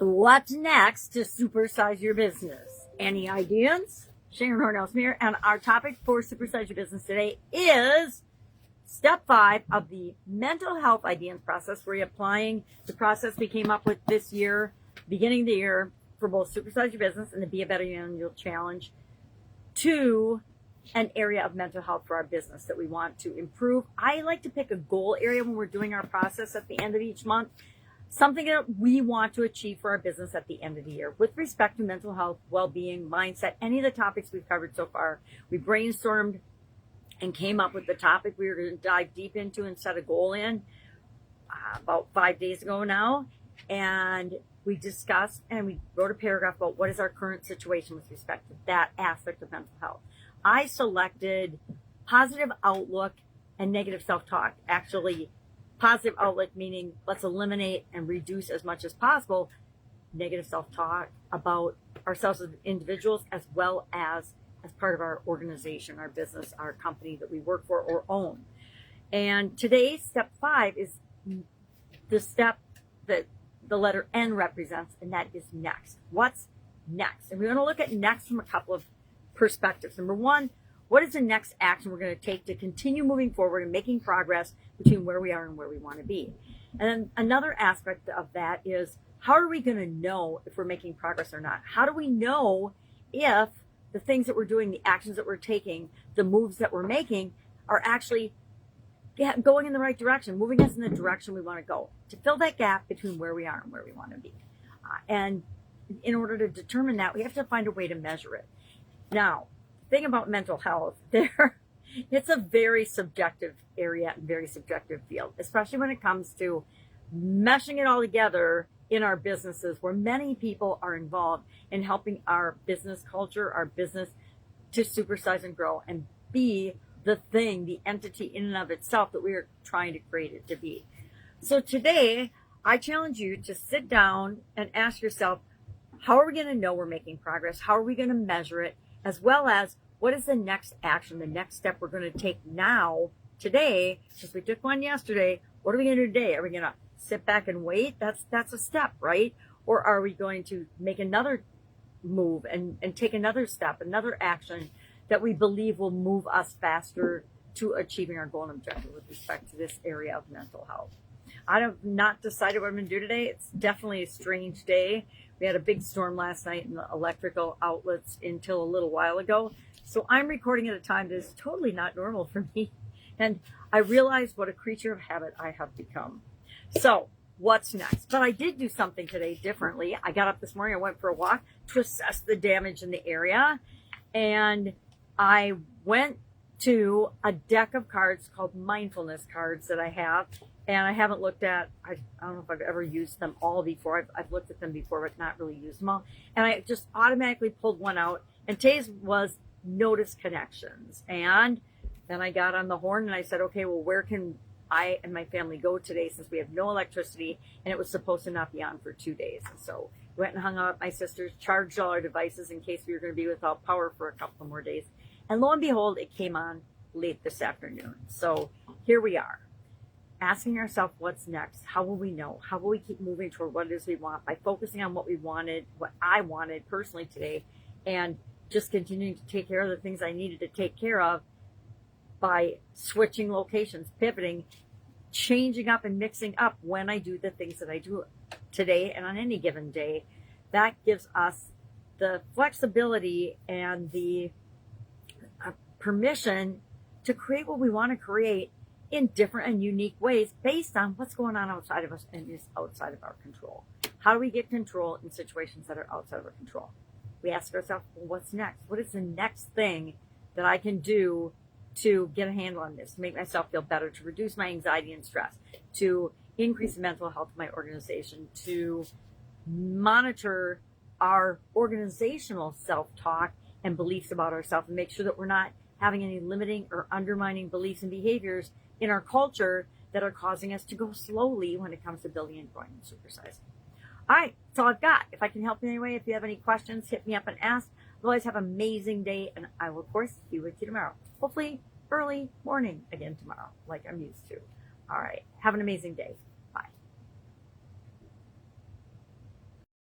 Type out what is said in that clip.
What's next to supersize your business? Any ideas? Sharon Horne-Ellstrom here, and our topic for Supersize Your Business today is step 5 of the mental health IDEANCE process. We're applying the process we came up with this year, beginning of the year, for both Supersize Your Business and the Be a Better You Annual Challenge to an area of mental health for our business that we want to improve. I like to pick a goal area when we're doing our process at the end of each month, something that we want to achieve for our business at the end of the year with respect to mental health, well-being, mindset, any of the topics we've covered so far. We brainstormed and came up with the topic we were going to dive deep into and set a goal in about 5 days ago now. And we discussed and we wrote a paragraph about what is our current situation with respect to that aspect of mental health. I selected positive outlook and negative self-talk. Actually, positive outlook meaning let's eliminate and reduce as much as possible negative self-talk about ourselves as individuals as well as part of our organization, our business, our company that we work for or own. And today, step 5 is the step that the letter N represents, and that is next. What's next? And we're going to look at next from a couple of perspectives. Number one, what is the next action we're going to take to continue moving forward and making progress between where we are and where we want to be? And then another aspect of that is, how are we going to know if we're making progress or not? How do we know if the things that we're doing, the actions that we're taking, the moves that we're making are actually going in the right direction, moving us in the direction we want to go, to fill that gap between where we are and where we want to be? And in order to determine that, we have to find a way to measure it. Now, the thing about mental health, it's a very subjective area and very subjective field, especially when it comes to meshing it all together in our businesses, where many people are involved in helping our business culture, our business to supersize and grow and be the thing, the entity in and of itself that we are trying to create it to be. So today, I challenge you to sit down and ask yourself, how are we going to know we're making progress? How are we going to measure it? As well as, what is the next action, the next step we're going to take now, today, since we took one yesterday? What are we going to do today? Are we going to sit back and wait? That's a step, right? Or are we going to make another move and take another step, another action that we believe will move us faster to achieving our goal and objective with respect to this area of mental health? I have not decided what I'm going to do today. It's definitely a strange day. We had a big storm last night in the electrical outlets until a little while ago. So I'm recording at a time that is totally not normal for me. And I realize what a creature of habit I have become. So what's next? But I did do something today differently. I got up this morning, I went for a walk to assess the damage in the area. And I went to a deck of cards called mindfulness cards that I have. And I haven't looked at, I don't know if I've ever used them all before. I've looked at them before, but not really used them all. And I just automatically pulled one out. And today's was notice connections. And then I got on the horn and I said, okay, well, where can I and my family go today since we have no electricity and it was supposed to not be on for 2 days? And so we went and hung out at my sister's, charged all our devices in case we were going to be without power for a couple more days. And lo and behold, it came on late this afternoon. So here we are, asking ourselves what's next. How will we know? How will we keep moving toward what it is we want by focusing on what we wanted, what I wanted personally today, and just continuing to take care of the things I needed to take care of by switching locations, pivoting, changing up and mixing up when I do the things that I do today and on any given day. That gives us the flexibility and the permission to create what we want to create in different and unique ways based on what's going on outside of us and is outside of our control. How do we get control in situations that are outside of our control? We ask ourselves, well, what's next? What is the next thing that I can do to get a handle on this, to make myself feel better, to reduce my anxiety and stress, to increase the mental health of my organization, to monitor our organizational self-talk and beliefs about ourselves and make sure that we're not having any limiting or undermining beliefs and behaviors in our culture that are causing us to go slowly when it comes to building and growing and supersizing. All right, that's all I've got. If I can help in any way, if you have any questions, hit me up and ask. Otherwise, have an amazing day, and I will, of course, be with you tomorrow. Hopefully, early morning again tomorrow, like I'm used to. All right, have an amazing day.